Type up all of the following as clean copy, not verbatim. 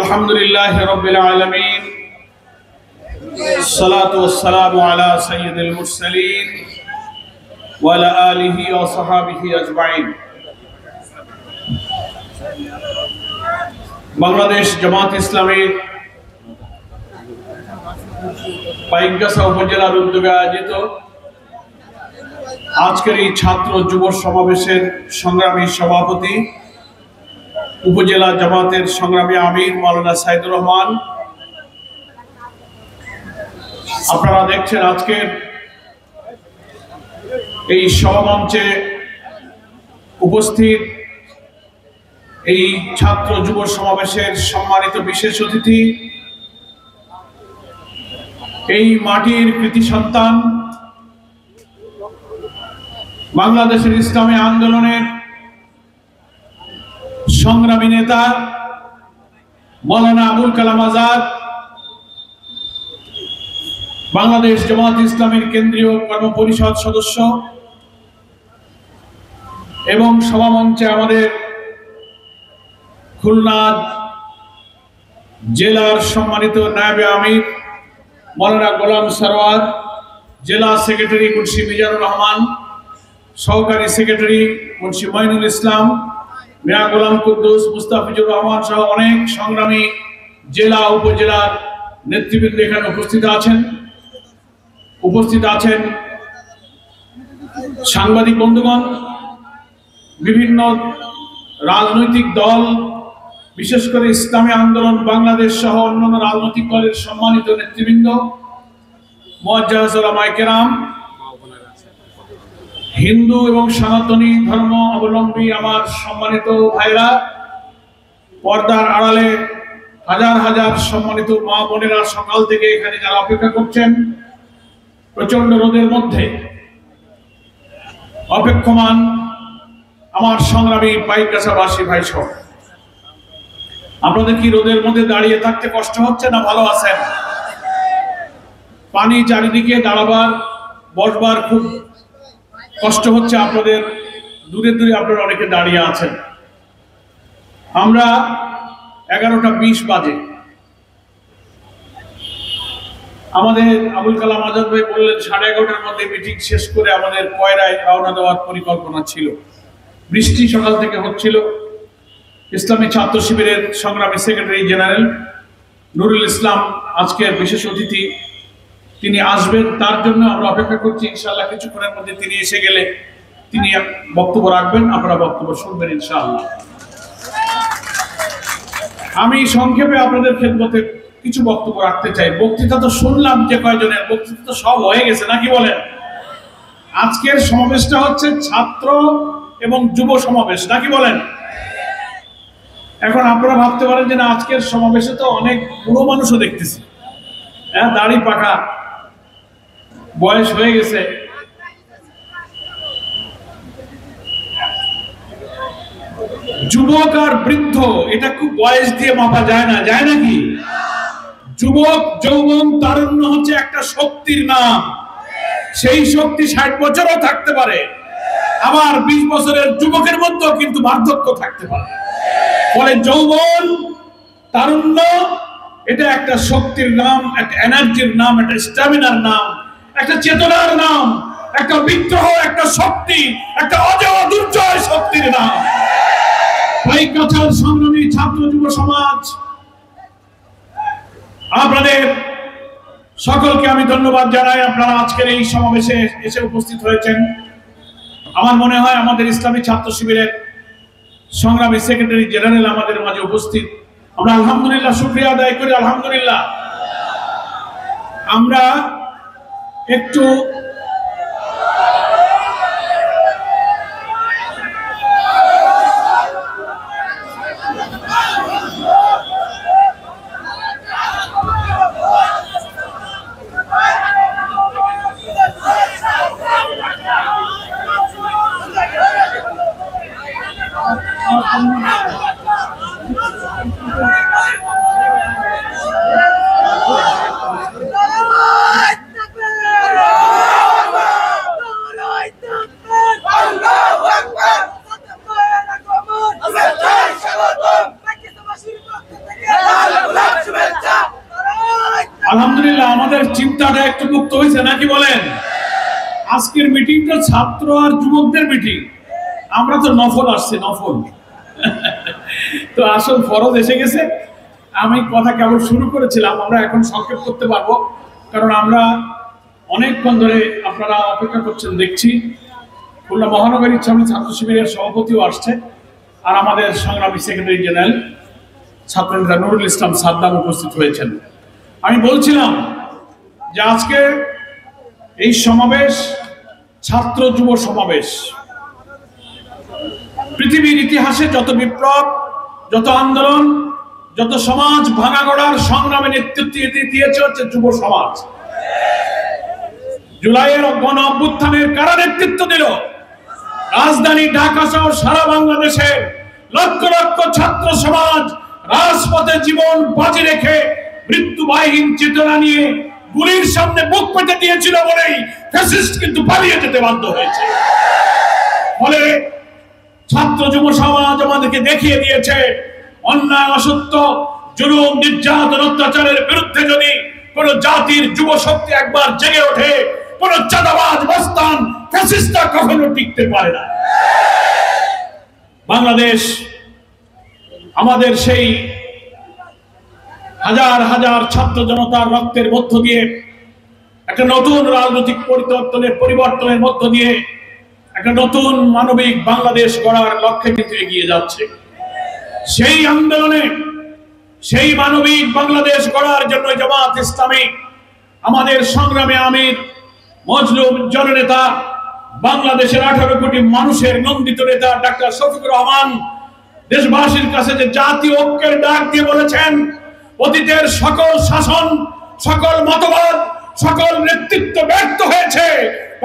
আলহামদুলিল্লাহ রাব্বিল আলামিন সালাতু ওয়াসসালামু আলা সাইয়্যিদিল মুরসালিন ওয়া আলা আলিহি ওয়া সাহবিহি আজমাইন। বাংলাদেশ জামাত ইসলামীর পাইকগাছা উপজেলার উদ্যোগে আয়োজিত আজকের এই ছাত্র যুব সমাবেশের সংগ্রামী সভাপতি উপজেলা জামাতের সংগ্রামী আমির মাওলানা সাইদুর রহমান, আপনারা দেখছেন আজকের এই সভামঞ্চে উপস্থিত এই ছাত্র যুব সমাবেশের সম্মানিত বিশেষ অতিথি, এই মাটির কৃতি সন্তান, বাংলাদেশের ইসলামী আন্দোলনের সংগ্রামী নেতা মাওলানা আবুল কালাম আজাদ, বাংলাদেশ জামাত ইসলামীর কেন্দ্রীয় কর্মপরিষদ সদস্য এবং সভামঞ্চে আমাদের খুলনা জেলার সম্মানিত নায়েবে আমির মাওলানা গোলাম সরওয়ার, জেলা সেক্রেটারি মুন্সি মিজানুর রহমান, সহকারী সেক্রেটারি মুন্সি মঈনুল ইসলাম, মিয়া গোলাম কুদ্দুস, মুস্তাফিজুর রহমান সহ অনেক সংগ্রামী জেলা উপজেলার নেতৃবৃন্দ এখানে উপস্থিত আছেন সাংবাদিক বন্ধুগণ, বিভিন্ন রাজনৈতিক দল, বিশেষ করে ইসলামী আন্দোলন বাংলাদেশ সহ অন্যান্য রাজনৈতিক দলের সম্মানিত নেতৃবৃন্দ, মুআজ্জাজ উলামায়ে কেরাম, হিন্দু এবং সনাতনী ধর্ম অবলম্বী আমার সম্মানিত ভাইরা, পর্দার আড়ালে হাজার হাজার সম্মানিত মা বোনেরা সকাল থেকে এখানে যারা অপেক্ষা করছেন, প্রচন্ড রোদের মধ্যে অপেক্ষমান আমার সংগ্রামী পাইকগাছাবাসী ভাই সহ, আপনাদের কি রোদের মধ্যে দাঁড়িয়ে থাকতে কষ্ট হচ্ছে না ভালো আছেন? পানি চারিদিকে, দাঁড়াবার বসবার খুব কষ্ট হচ্ছে আপনাদের, দূরে দূরে আপনারা অনেকে দাঁড়িয়ে আছেন। আমরা 11:20 বাজে আমাদের আবুল কালাম আজাদ ভাই বললেন 11:30টার মধ্যে মিটিং শেষ করে আমাদের কয়রায় রওনা দেওয়ার পরিকল্পনা ছিল। বৃষ্টি সকাল থেকে হচ্ছিল। ইসলামী ছাত্র শিবিরের সংগ্রামী সেক্রেটারি জেনারেল নুরুল ইসলাম আজকের বিশেষ অতিথি, তিনি আসবেন, তার জন্য আমরা অপেক্ষা করছি। ইনশাআল্লাহ কিছুক্ষণের মধ্যে তিনি এসে গেলে তিনি বক্তব্য রাখবেন, আপনারা বক্তব্য শুনবেন ইনশাআল্লাহ। আমি সংক্ষেপে আপনাদের খেদমতে কিছু বক্তব্য রাখতে চাই। বক্তৃতা তো শুনলাম যে কয়জনের, বক্তৃতা তো সব হয়ে গেছে নাকি বলেন? আজকের সমাবেশটা হচ্ছে ছাত্র এবং যুব সমাবেশ নাকি বলেন? এখন আপনারা ভাবতে পারেন যে না, আজকের সমাবেশে তো অনেক বুড়ো মানুষও দেখতেছি, হ্যাঁ, দাড়ি পাকা, বয়স হয়ে গেছে। যুবক আর বৃদ্ধ এটা খুব বয়স দিয়ে মাপা যায় না, যায় নাকি? যুবক, যৌবন, তারুণ্য হচ্ছে একটা শক্তির নাম। সেই শক্তি 60 বছরও থাকতে পারে, আবার 20 বছরের যুবকের মধ্যেও কিন্তু বার্ধক্য থাকতে পারে। ফলে যৌবন, তারুণ্য এটা একটা শক্তির নাম, একটা এনার্জির নাম, একটা স্ট্যামিনার নাম, একটা চেতনার নাম, একটা বিদ্রোহ, একটা শক্তি, একটা অজেয় দুর্জয় শক্তির নাম। পাইকগাছার সংগ্রামী ছাত্র যুব সমাজ, আপনাদের সকলকে আমি ধন্যবাদ জানাই। আপনারা আজকের এই সমাবেশে এসে উপস্থিত হয়েছেন। আমার মনে হয় আমাদের ইসলামী ছাত্র শিবিরের সংগ্রামী সেক্রেটারি জেনারেল আমাদের মাঝে উপস্থিত। আমরা আলহামদুলিল্লাহ শুকরিয়া আদায় করি। আলহামদুলিল্লাহ। আমরা একটু আলহামদুলিল্লাহ আমাদের চিন্তাটা একটু মুক্ত হয়েছে নাকি বলেন? আজকের মিটিংটা ছাত্র আর যুবকদের মিটিং, আমরা তো নফল আসছে, নফল তো আসল ফরজ এসে গেছে। আমি কথা কেবল শুরু করেছিলাম, আমরা এখন সংক্ষেপ করতে পারবো, কারণ আমরা অনেকক্ষণ ধরে আপনারা অপেক্ষা করছেন দেখছি। খুলনা মহানগরী ইসলামী ছাত্র শিবিরের সভাপতিও আসছে, আর আমাদের সংগ্রামী সেক্রেটারি জেনারেল ছাত্রনেতা নুরুল ইসলাম সাদ্দাম উপস্থিত হয়েছেন। আমি বলছিলাম যে আজকে এই সমাবেশ ছাত্র যুব সমাবেশ। পৃথিবীর ইতিহাসে যত বিপ্লব, যত আন্দোলন, যত সমাজ ভাঙা গড়ার সংগ্রামে নেতৃত্ব দিয়েছে হচ্ছে যুব সমাজ। জুলাইয়ের গণ অভ্যুত্থানের কারা নেতৃত্ব দিল? রাজধানী ঢাকা সহ সারা বাংলাদেশে লক্ষ লক্ষ ছাত্র সমাজ রাজপথে জীবন বাজি রেখে মৃত্যুবাহীন চেতনা নিয়ে গুলির সামনে বুক পেতে দিয়েছিল বলেই ফ্যাসিস্ট কিন্তু পালিয়ে যেতে বাধ্য হয়েছে। ফলে ছাত্র যুব সমাজ আমাদেরকে দেখিয়ে দিয়েছে অন্যায়, অসত্য, জুলুম, নির্যাতন, অত্যাচারের বিরুদ্ধে যদি কোন জাতির যুব শক্তি একবার জেগে ওঠে, কোন চাঁদাবাজ মস্তান ফ্যাসিস্টরা কখনো টিকতে পারে না। বাংলাদেশ আমাদের সেই হাজার হাজার ছাত্র জনতার রক্তের মধ্য দিয়ে একটা নতুন রাজনৈতিক পরিবর্তনের মধ্য দিয়ে একটা নতুন মানবিক বাংলাদেশ গড়ার লক্ষ্যে কিন্তু এগিয়ে যাচ্ছে। সেই আন্দোলনে, সেই মানবিক বাংলাদেশ গড়ার জন্য জামাত ইসলামী আমাদের সংগ্রামে আমির মজলুম জননেতা, বাংলাদেশের 18 কোটি মানুষের নন্দিত নেতা ডাক্তার শফিকুর রহমান দেশবাসীর কাছে যে জাতীয় ঐক্যের ডাক দিয়ে বলেছেন, অতীতের সকল শাসন, সকল মতবাদ, সকল নেতৃত্ব ব্যর্থ হয়েছে,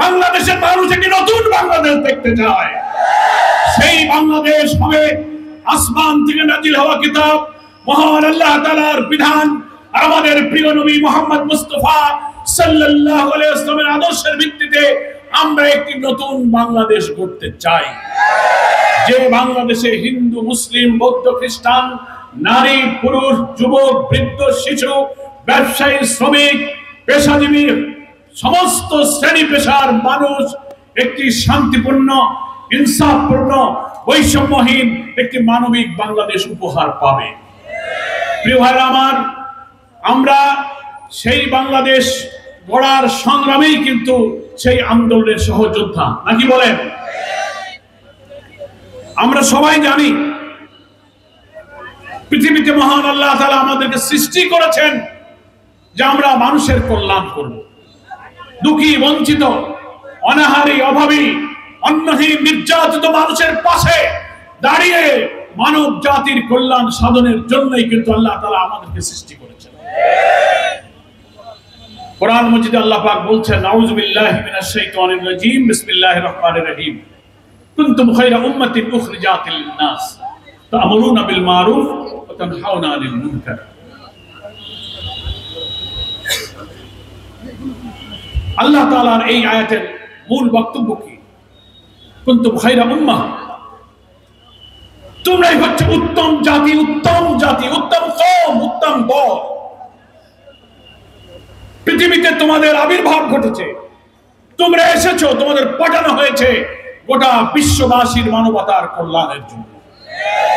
বাংলাদেশের মানুষ একটি নতুন বাংলাদেশ দেখতে চায়। সেই বাংলাদেশ হবে আসমান থেকে নাজিল হওয়া কিতাব, মহান আল্লাহ তাআলার বিধান আর আমাদের প্রিয় নবী মুহাম্মদ মুস্তাফা সাল্লাল্লাহু আলাইহি ওয়াসাল্লামের আদর্শের ভিত্তিতে আমরা একটি নতুন বাংলাদেশ গড়তে চাই। যে বাংলাদেশে হিন্দু, মুসলিম, বৌদ্ধ, খ্রিস্টান, নারী, পুরুষ, যুবক, বৃদ্ধ, শিশু, ব্যবসায়ী, শ্রমিক, পেশাজীবী সমস্ত শ্রেণী পেশার মানুষ একটি শান্তিপূর্ণ, ইনসাফপূর্ণ, বৈষম্যহীন একটি মানবিক বাংলাদেশ উপহার পাবে। প্রিয় ভাইরা আমার, আমরা সেই বাংলাদেশ গড়ার সংগ্রামেই কিন্তু সেই আন্দোলনের সহযোদ্ধা, নাকি বলেন? আমরা সবাই জানি পৃথিবীতে মহান আল্লাহ তাআলা আমাদেরকে সৃষ্টি করেছেন যে আমরা মানুষের কল্যাণ করব। দুঃখী, বঞ্চিত, অনাহারী, অভাবী, অন্নহীন, নির্যাতিত মানুষের পাশে দাঁড়িয়ে মানব জাতির কল্যাণ সাধনের জন্যই কিন্তু আল্লাহ তাআলা আমাদেরকে সৃষ্টি করেছেন। কোরআন মাজিদে আল্লাহ পাক বলছেন, আউযু বিল্লাহি মিনাশ শাইতানির রাজীম, বিসমিল্লাহির রহমানির রহিম, কুনতুম খায়রা উম্মাতিন উখরিজাত লিন-নাস তা'মুরুনা বিল মারুফ ওয়া তানহাউনা আনিল মুনকার। আল্লাহ তাআলার এই আয়াতের মূল বক্তব্য কি? কুনতুম খায়রা উম্মাহ, তোমরাই হচ্ছে উত্তম জাতি, উত্তম জাতি, উত্তম কওম, উত্তম দল। পৃথিবীতে তোমাদের আবির্ভাব ঘটেছে, তোমরা এসেছো, তোমাদের পাঠানো হয়েছে গোটা বিশ্ববাসীর মানবতার কল্যাণের জন্য।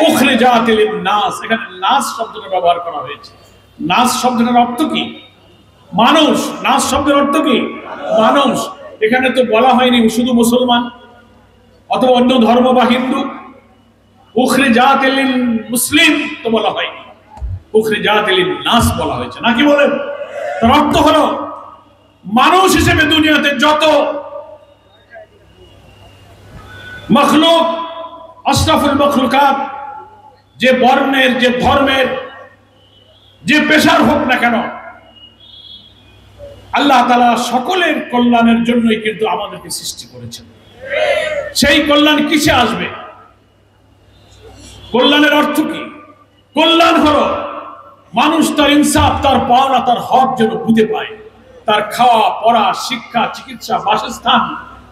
উখরিজাত লিন-নাস, এখানে নাস শব্দটা ব্যবহার করা হয়েছে। নাস শব্দটার অর্থ কি? মানুষ। নাস শব্দের অর্থ কি? মানুষ। এখানে তো বলা হয়নি শুধু মুসলমান অথবা অন্য ধর্ম বা হিন্দু। উখরিজাত লিল-মুসলিম তো বলা হয়নি, উখরিজাত লিন-নাস বলা হয়েছে, নাকি বলেন? তার অর্থ হলো মানুষ হিসেবে দুনিয়াতে যত মখলুক, আশরাফুল মখলুকাত, যে বর্ণের, যে ধর্মের, যে পেশার হোক না কেন, আল্লাহ তাআলা সকলের কল্যাণের জন্যই কিন্তু আমাদেরকে সৃষ্টি করেছেন। সেই কল্যাণ কিসে আসবে? কল্যাণের অর্থ কি? কল্যাণ হলো মানুষ তার ইনসাফ, তার পাওনা, তার হক যেন বুঝে পায়। তার খাওয়া, পড়া, শিক্ষা, চিকিৎসা, বাসস্থান,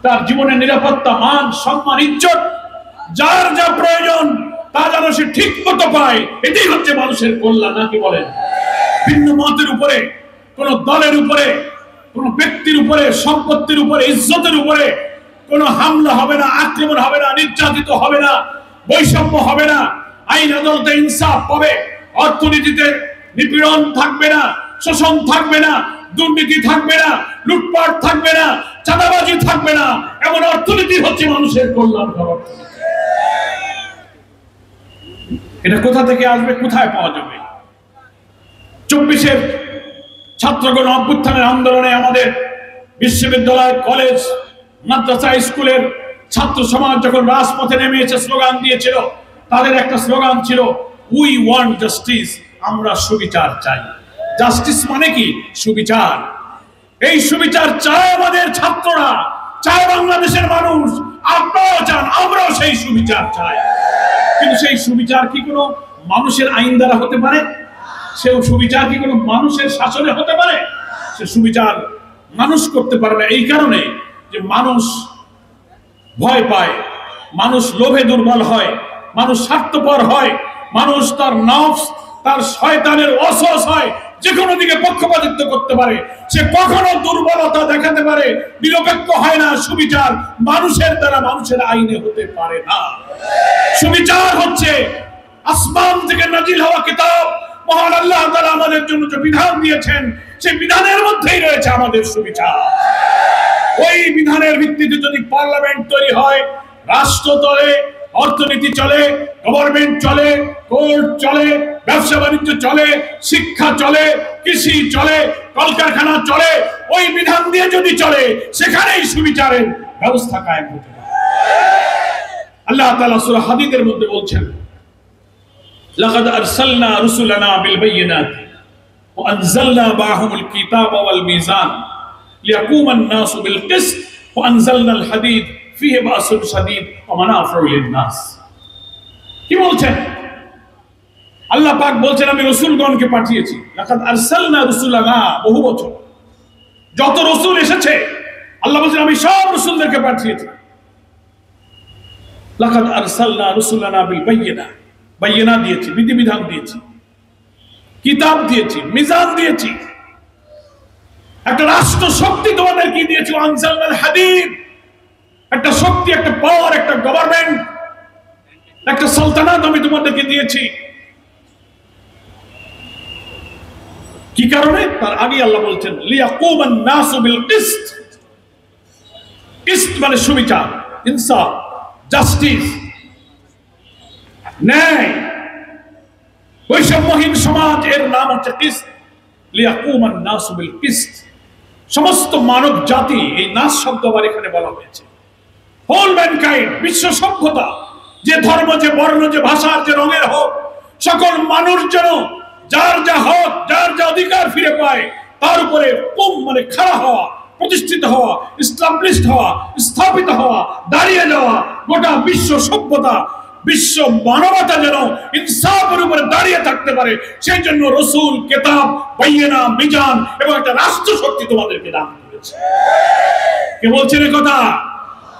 তার জীবনের নিরাপত্তা, মান, সম্মান, ইজ্জত, যার যা প্রয়োজন তা যেন সে ঠিক মতো পায়। এটাই হচ্ছে মানুষের কল্যাণ, নাকি বলেন? ভিন্ন মতের উপরে কোন দলের উপরে, কোন ব্যক্তির উপরে, সম্পত্তির উপরে, ইজ্জতের উপরে কোন হামলা হবে না, আক্রমণ হবে না, নির্যাতিত হবে না, বৈষম্য হবে না, আইন আদালতে ইনসাফ পাবে, অর্থনীতিতে নিপীড়ন থাকবে না, শোষণ থাকবে না, দুর্নীতি থাকবে না, লুটপাট থাকবে না, চাঁদাবাজি থাকবে না। এমন অর্থনীতি হচ্ছে মানুষের কল্যাণকর অর্থনীতি। এটা কোথা থেকে আসবে, কোথায় পাওয়া যাবে? 24-এর ছাত্রগণ অভ্যুত্থানের আন্দোলনে আমাদের বিশ্ববিদ্যালয়, কলেজ, মাদ্রাসা, স্কুলের ছাত্র সমাজ যখন রাজপথে নেমে এসে স্লোগান দিয়েছিল, তাদের একটা স্লোগান ছিল, উই ওয়ান্ট জাস্টিস, আমরা সুবিচার চাই। জাস্টিস মানে কি? সুবিচার। এই সুবিচার চায় আমাদের ছাত্ররা, চায় বাংলাদেশের মানুষ, আপনারাও চান, আমরাও সেই সুবিচার চাই। কিন্তু সেই সুবিচার কি কোনো মানুষের আইন দ্বারা হতে পারে? সেই সুবিচার কি কোনো মানুষের শাসনে হতে পারে? সে সুবিচার মানুষ করতে পারে না। এই কারণে যে মানুষ ভয় পায়, মানুষ লোভে দুর্বল হয়, মানুষ স্বার্থপর হয়, মানুষ তার নফস, তার শয়তানের ওয়াসওয়াস হয়, যে কোনো দিকে পক্ষপাতিত্ব করতে পারে, সে কখনো দুর্বলতা দেখাতে পারে, নিরপেক্ষ হয় না। সুবিচার মানুষের দ্বারা, মানুষের আইনে হতে পারে না। সুবিচার হচ্ছে আসমান থেকে নাজিল হওয়া কিতাব, মহান আল্লাহ তাআলা আমাদের জন্য যে বিধান দিয়েছেন, সেই বিধানের মধ্যেই রয়েছে আমাদের সুবিচার। ওই বিধানের ভিত্তিতে যদি পার্লামেন্ট তৈরি হয়, রাষ্ট্র চলে, অর্থনীতি চলে, গভর্নমেন্ট চলে, কোর্ট চলে, ব্যবসা বাণিজ্য চলে, শিক্ষা চলে, কৃষি চলে, কলকারখানা চলে, ওই বিধান দিয়ে যদি চলে, সেখানেই সুবিচারের ব্যবস্থা কায়েম হতে পারে। আল্লাহ তাআলা সূরা হাদীদের মধ্যে বলছেন, লাকাদ আরসালনা রুসুলানা বিল বাইয়িনাতি ওয়া আনজালনা মাআহুমুল কিতাবা ওয়াল মিজান লিয়াকুমান নাসু বিল কিসত ওয়া আনজালনাল হাদীদ ফিহি বাসুন শাদীদ ওয়া মানাফিউ লিন-নাস। কি বলছেন? আল্লাহ পাক বলছেন, আমি রাসূলগণকে পাঠিয়েছি। লাকাদ আরসালনা রুসুলানা, বহু বছর যত রাসূল এসেছে, আল্লাহ বলছেন আমি সব রাসূলদেরকে পাঠিয়েছি। লাকাদ আরসালনা রুসুলানা বিল বাইয়িনা, বাইয়িনা দিয়েছি, বিধিবিধান দিয়েছি, কিতাব দিয়েছি, মিজান দিয়েছি, একটা রাষ্ট্র শক্তি তোমাদের কি দিয়েছি, আনজালনাল হাদীদ, একটা শক্তি, একটা পাওয়ার, একটা গভর্নমেন্ট, একটা সালতানাত আমি তোমাদেরকে দিয়েছি। কি কারণে? তার আগে আল্লাহ বলছেন, লিয়াকুমান নাসু বিল কিসত। কিসত মানে সুবিচার, ইনসাফ, জাস্টিস, ন্যায়। বৈষম্যহীন সমাজ, এর নাম হচ্ছে কিসত। লিয়াকুমান নাসু বিল কিসত, সমস্ত মানব জাতি, এই নাস শব্দ আবার এখানে বলা হয়েছে। হোল ম্যানকাইন্ড, বিশ্ব সভ্যতা, যে ধর্ম, যে বর্ণ, যে ভাষার, যে রঙের হোক, সকল মানুষ যেন যার যা হক, যার যা অধিকার ফিরে পায়, তার উপরে মানে খাড়া হওয়া, প্রতিষ্ঠিত হওয়া, এস্টাবলিশড হওয়া, স্থাপিত হওয়া, দাঁড়িয়ে যাওয়া। গোটা বিশ্ব সভ্যতা, বিশ্ব মানবতা যেন ইনসাফের উপরে দাঁড়িয়ে থাকতে পারে, সেই জন্য রাসূল, কিতাব, বাইয়িনা, মিজান এবং একটা রাষ্ট্র শক্তি তোমাদেরকে দান করেছে। কে বলছেন এই কথা?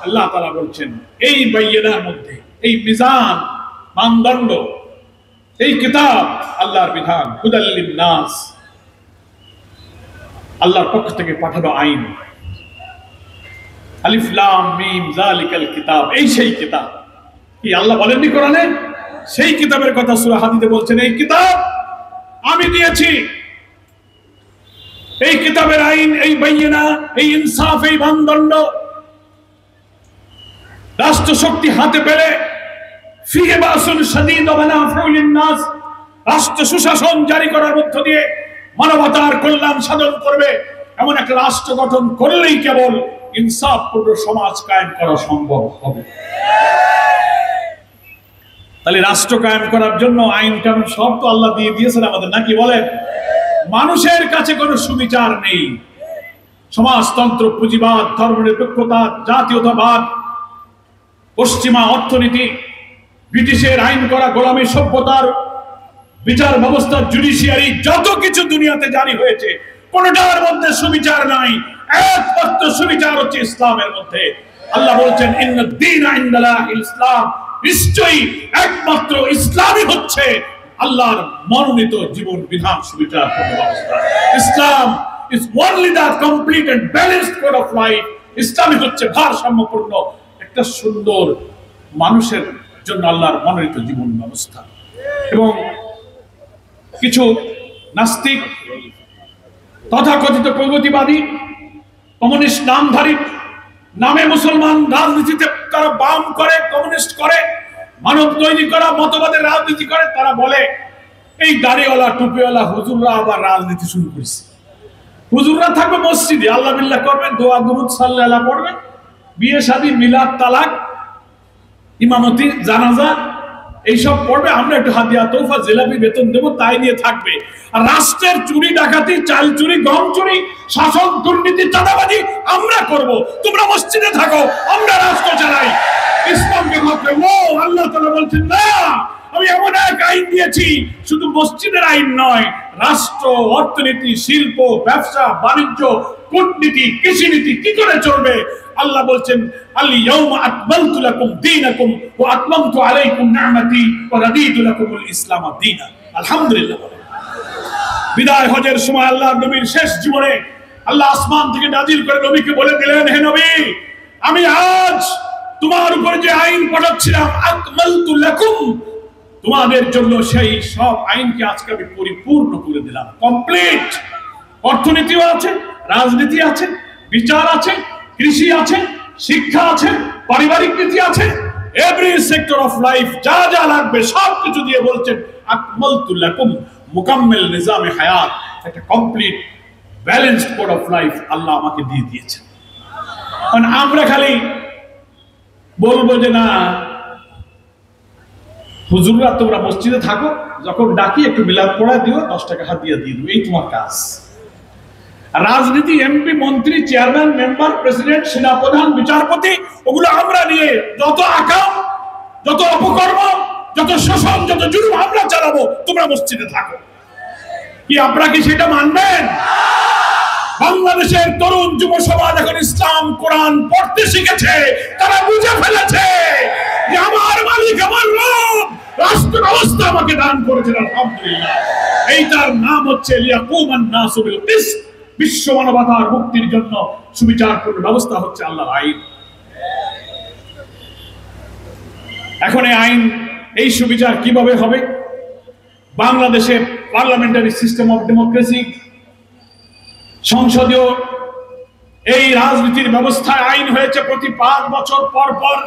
আল্লাহ তাআলা বলছেন, এই বাইয়িনার মধ্যে, এই মিজান, মানদণ্ড, এই কিতাব, আল্লাহর বিধান, হুদাল লিন-নাস, আল্লাহর পক্ষ থেকে পাঠানো আইন। আলিফ লাম মিম যালিকাল কিতাব, এই সেই কিতাব। কি আল্লাহ বলেননি কোরআনে? সেই কিতাবের কথা সূরা হাদীদে বলছেন, এই কিতাব আমি দিয়েছি। এই কিতাবের আইন, এই বাইয়িনা, এই ইনসাফ, এই মানদণ্ড রাষ্ট্র শক্তি হাতে পেলে, ফিহি বাসুন শাদীদ ওয়া মানাফিউ লিন-নাস, রাষ্ট্র সুশাসন জারি করার মধ্য দিয়ে মানবতার কল্যাণ সাধন করবে, এমন একটা রাষ্ট্র গঠন করলেই কেবল ইনসাফপূর্ণ সমাজ কায়েম করা সম্ভব হবে। তাহলে রাষ্ট্র কায়েম করার জন্য আইন কানুন সব তো আল্লাহ দিয়ে দিয়েছেন আমাদের, নাকি বলেন? মানুষের কাছে কোনো সুবিচার নেই। সমাজতন্ত্র, পুঁজিবাদ, ধর্মনিরপেক্ষতা, জাতীয়তাবাদ, পশ্চিমা অর্থনীতি, ব্রিটিশের আইন করা গোলামী সভ্যতার বিচার ব্যবস্থা, জুডিশিয়ারি, যত কিছু দুনিয়াতে জারি হয়েছে, কোনটার মধ্যে সুবিচার নাই। একমাত্র সুবিচার হচ্ছে ইসলামের মধ্যে। আল্লাহ বলছেন, ইন্নাদ দীনা ইনদাল্লাহিল ইসলাম, নিশ্চয়ই একমাত্র ইসলামই হচ্ছে আল্লাহর মনোনীত জীবন বিধান সুবিচার ব্যবস্থা। ইসলাম is only the complete and balanced code of life. ইসলামই হচ্ছে ভারসাম্যপূর্ণ একটা সুন্দর মানুষের জন্য আল্লাহর মনোনীত জীবন ব্যবস্থা। এবং কিছু নাস্তিক, তথাকথিত প্রগতিবাদী, কমিউনিস্ট নামধারী, নামে মুসলমান, রাজনীতিতে তারা বাম করে, কমিউনিস্ট করে, মানব তৈরি করা মতবাদের রাজনীতি করে, তারা বলে এই দাড়িওয়ালা টুপিওয়ালা হুজুররা আবার রাজনীতি শুরু করেছে। হুজুররা থাকবে মসজিদে, আল্লাহ বিল্লাহ করবে, দোয়া দুরুদ সাল্লাল্লাহ পড়বে, বিয়ে শাদী মিলাদ তালাক ইমামতি জানাজা এইসব পড়বে, আমরা একটু হাদিয়া তোফা জিলাপি বেতন দেবো, তাই নিয়ে থাকবে। আর রাষ্ট্রের চুরি ডাকাতি, চাল চুরি, গম চুরি, শাসন দুর্নীতি, চাঁদাবাজি আমরা করব, তোমরা মসজিদে থাকো, আমরা রাষ্ট্র চালাই। ইসলামকে মাত্র আল্লাহ তাআলা বলছেন না, আমি এমন এক আইন দিয়েছি, শুধু মসজিদের আইন নয়, রাষ্ট্র, অর্থনীতি, শিল্প, ব্যবসা, বাণিজ্য, কূটনীতি, কৃষিনীতি কি করে চলবে। আল্লাহ বলছেন আল ইয়াউমা আকমালতু লাকুম দীনাকুম ওয়া আতমামতু আলাইকুম নি'মাতি ওয়া রাদিতু লাকুমুল ইসলাম দীনা। আলহামদুলিল্লাহ। বিদায় হজের সময় আল্লাহর নবীর শেষ জীবনে আল্লাহ আসমান থেকে নাজিল করে নবীকে বলে দিলেন, হে নবী, আমি আজ তোমার উপর যে আইন পাঠাচ্ছিলাম আকমালতু লাকুম, তোমাদের জন্য সেই সব আইনকে আজকে আমি পরিপূর্ণ করে দিলাম, কমপ্লিট। অর্থনীতিও আছে, রাজনীতি আছে, বিচার আছে, কৃষি আছে, শিক্ষা আছে, পারিবারিক নীতি আছে, এভরি সেক্টর অফ লাইফ যা যা লাগবে সবকিছু দিয়ে বলছেন আকমালতু লাকুম, মুকাম্মিল নিজামে হায়াত, একটা complete balanced code of life Allah আমাকে দিয়ে দিয়েছেন। কারণ আমরা খালি বলবো যে না হুজুররা তোমরা মসজিদে থাকো, যখন ডাকি একটু মিলাদ পড়া দিও, 10 টাকা হাদিয়া দিয়ে দিও, এই তোমার কাজ। রাজনীতি, এমপি, মন্ত্রী, চেয়ারম্যান, মেম্বার, প্রেসিডেন্ট, সেনাপ্রধান, বিচারপতি, ওগুলো আমরা নিয়ে যত আকাম, যত অপকর্ম, যত শোষণ, যত জুলুম আমরা চালাবো, তোমরা মসজিদে থাকো। কি আপনারা কি সেটা মানবেন? বাংলাদেশের তরুণ যুব সমাজ এখন ইসলাম কোরআন পড়তে শিখেছে, তারা বুঝে ফেলেছে যে আমার মালিক, আমার রব রাষ্ট্র ব্যবস্থা আমাকে দান করেছেন, আলহামদুলিল্লাহ। এইটার নাম হচ্ছে লিয়াকুমান নাসু বিল কিসত, বিশ্ব মানবতার মুক্তির জন্য সুবিচারপূর্ণ ব্যবস্থা হচ্ছে আল্লাহর আইন। এখন এই আইন, এই সুবিচার কিভাবে হবে? বাংলাদেশের পার্লামেন্টারি সিস্টেম অফ ডেমোক্রেসি, সংসদীয় এই রাজনীতির ব্যবস্থায় আইন হয়েছে প্রতি 5 বছর পর পর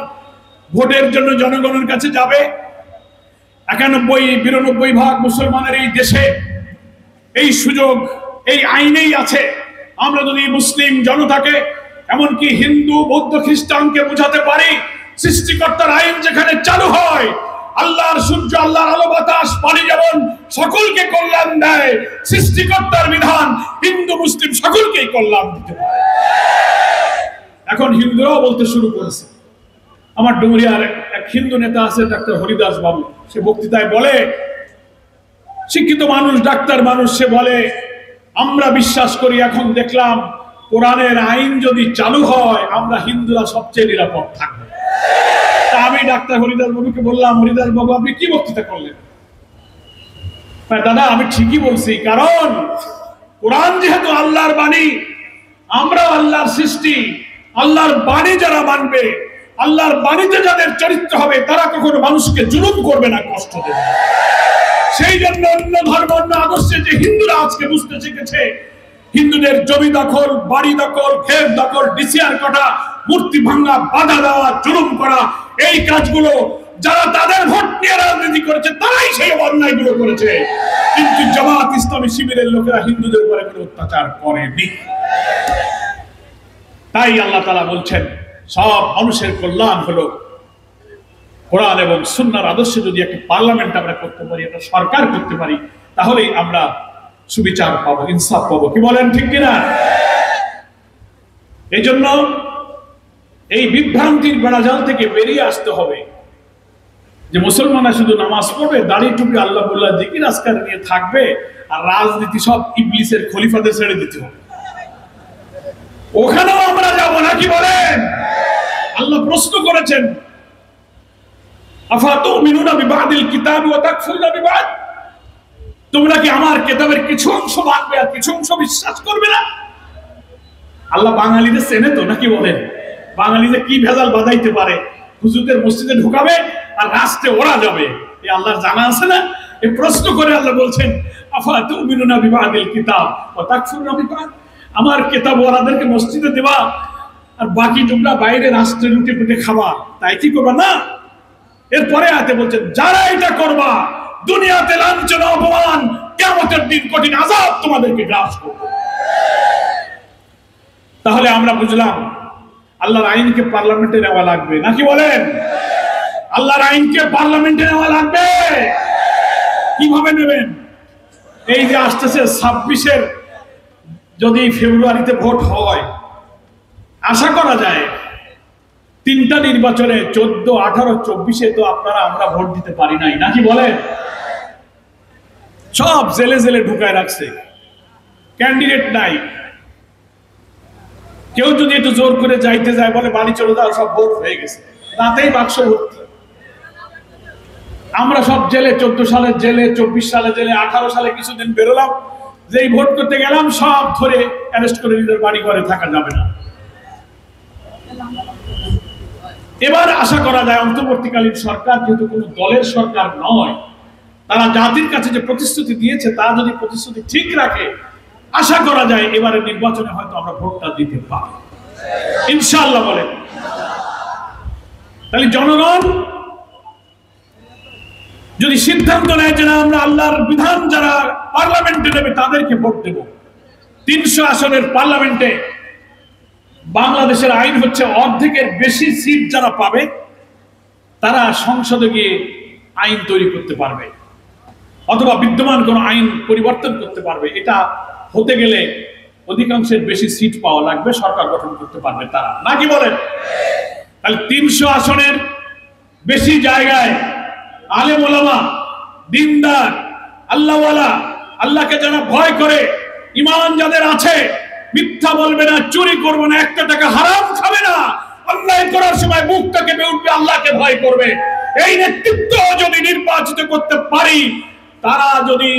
ভোটের জন্য জনগণের কাছে যাবে। 91-92% মুসলমানের এই দেশে এই সুযোগ এই আইনেই আছে। আমরা যদি মুসলিম জনতাকে, এমনকি হিন্দু, বৌদ্ধ, খ্রিস্টানকে বোঝাতে পারি, সৃষ্টিকর্তার আইন যেখানে চালু হয়, আল্লাহর সূর্য, আল্লাহর আলো, বাতাস, পানি যেমন সকলকে কল্যাণ দেয়, সৃষ্টিকর্তার বিধান হিন্দু মুসলিম সকলকেই কল্যাণ দিতে পারে। এখন হিন্দুরাও বলতে শুরু করেছে। আমার ডুমুরিয়ার এক হিন্দু নেতা আছে, ডাক্তার হরিদাস বাবু, সে বক্তৃতায় বলে, শিক্ষিত মানুষ, ডাক্তার মানুষ, সে বলে আমরা বিশ্বাস করি, এখন দেখলাম কোরআনের আইন যদি চালু হয় আমরা হিন্দুরা সবচেয়ে নিরাপদ থাকবে। তা আমি ডাক্তার হরিদাস বাবুকে বললাম, হরিদাস বাবু আপনি কি বক্তৃতা করলেন? দাদা আমি ঠিকই বলছি, কারণ কোরআন যেহেতু আল্লাহর বাণী, আমরা আল্লাহর সৃষ্টি, আল্লাহর বাণী যারা মানবে, আল্লাহর বাণীতে যাদের চরিত্র হবে, তারা কখনো মানুষকে জুলুম করবে না, কষ্ট দেবে। সেই জন্য অন্য ধর্ম, অন্য আদর্শে যে হিন্দুরা আজকে বুঝতে শিখেছে, হিন্দুদের জমি দখল, বাড়ি দখল, ক্ষেত দখল, ডিসিআর করা, মূর্তি ভাঙা, বাধা দেওয়া, জুলুম করা, এই কাজগুলো যারা তাদের ভোট নিয়ে রাজনীতি করেছে তারাই সেই অন্যায়গুলো করেছে। কিন্তু জামাত ইসলামী শিবিরের লোকেরা হিন্দুদের উপরে কোনো অত্যাচার করেনি। তাই আল্লাহ তাআলা বলছেন সব মানুষের কল্যাণ হলো কোরআন এবং সুন্নাহর আদর্শে যদি একটা পার্লামেন্ট আমরা করতে পারি, একটা সরকার করতে পারি, তাহলেই আমরা সুবিচার পাবো, ইনসাফ পাবো। কি বলেন, ঠিক কিনা? এই জন্য এই বিভ্রান্তির বেড়াজাল থেকে বেরিয়ে আসতে হবে যে মুসলমানরা শুধু নামাজ পড়বে, দাড়ি টুপি, আল্লাহ বল্লাহ জিকির আজকার নিয়ে থাকবে, আর রাজনীতি সব ইবলিসের খলিফাদের ছেড়ে দিতে হবে। ওখানেও আমরা যাবো না, কি বলেন? আল্লাহ প্রশ্ন করেছেন, আফাতুমিনুনা বিবাদিল কিতাবি ওয়া তাকফুরুনা বিবাদ, তোমরা কি আমার কেতাবের কিছু অংশ মানবে আর কিছু অংশ বিশ্বাস করবে না? আল্লাহ বাঙালিদের চেনে তো, নাকি বলেন? বাঙালিদের কি ভেজাল বাঁধাইতে পারে? হুজুরদের মসজিদে ঢুকাবে আর রাস্তে ওরা যাবে, এই আল্লাহর জানা আছে না? এই প্রশ্ন করে আল্লাহ বলছেন আফাতুমিনুনা বিবাদিল কিতাব ওয়া তাকফুরুনা বিবাদ, আমার কিতাব ওরাদেরকে মসজিদে দেবা আর বাকি তোমরা বাইরে রাস্তে লুটে পুটে খাবা, তাই কি করবা না? এরপরে আয়াতে বলছেন যারা এটা করবা দুনিয়াতে লাঞ্ছনা অপমান, কিয়ামতের দিন কঠিন আযাব তোমাদেরকে গ্রাস করবে। তাহলে আমরা বুঝলাম আল্লাহর আইনকে পার্লামেন্টে নেওয়া লাগবে, নাকি বলেন? আল্লাহর আইনকে পার্লামেন্টে নেওয়া লাগবে। কিভাবে নেবেন? এই যে আসতেছে 26-এর যদি ফেব্রুয়ারিতে ভোট হয়, আশা করা যায় 3টা নির্বাচনে 14, 18, 24-এ তো আপনারা আমরা ভোট দিতে পারি নাই, নাকি বলেন? সব জেলে জেলে ঢুকায় রাখছে, ক্যান্ডিডেট নাই। কেউ যদি একটু জোর করে যাইতে যায় বলে বাড়ি চলে যাও, সব ভোট হয়ে গেছে, রাতেই বাক্স ভর্তি। আমরা সব জেলে, 14 সালের জেলে, 24 সালে জেলে, 18 সালে কিছুদিন বেরোলাম, যেই ভোট করতে গেলাম সব ধরে অ্যারেস্ট করে নিজের বাড়ি ঘরে থাকা যাবে না। এবার আশা করা যায় অন্তর্বর্তীকালীন সরকার যেহেতু কোনো দলের সরকার নয়, তারা জাতির কাছে যে প্রতিশ্রুতি দিয়েছে তা যদি প্রতিশ্রুতি ঠিক রাখে, আশা করা যায় এবারের নির্বাচনে হয়তো আমরা ভোটটা দিতে পারি, ইনশাআল্লাহ। বলেন তাহলে জনগণ যদি সিদ্ধান্ত নেয় যে না আমরা আল্লাহর বিধান যারা পার্লামেন্টে দেবে তাদেরকে ভোট দেব, 300 আসনের পার্লামেন্টে বাংলাদেশের আইন হচ্ছে অর্ধেকের বেশি সিট যারা পাবে তারা সংসদে গিয়ে আইন তৈরি করতে পারবে অথবা বিদ্যমান কোন আইন পরিবর্তন করতে পারবে। এটা হতে গেলে অধিকাংশের বেশি সিট পাওয়া লাগবে, সরকার গঠন করতে পারবে তারা, নাকি বলেন? তাহলে 300 আসনের বেশি জায়গায় আলেম ওলামা, দিনদার, আল্লাহওয়ালা, আল্লাহকে যারা ভয় করে, ঈমান যাদের আছে, মিথ্যা বলবে না, চুরি করবে না, একটা টাকা হারাম খাবে না, অন্যায় করার সময় মুখটা কেঁপে উঠবে, আল্লাহকে ভয় করবে, এই নেতৃত্ব যদি নির্বাচিত করতে পারি, তারা যদি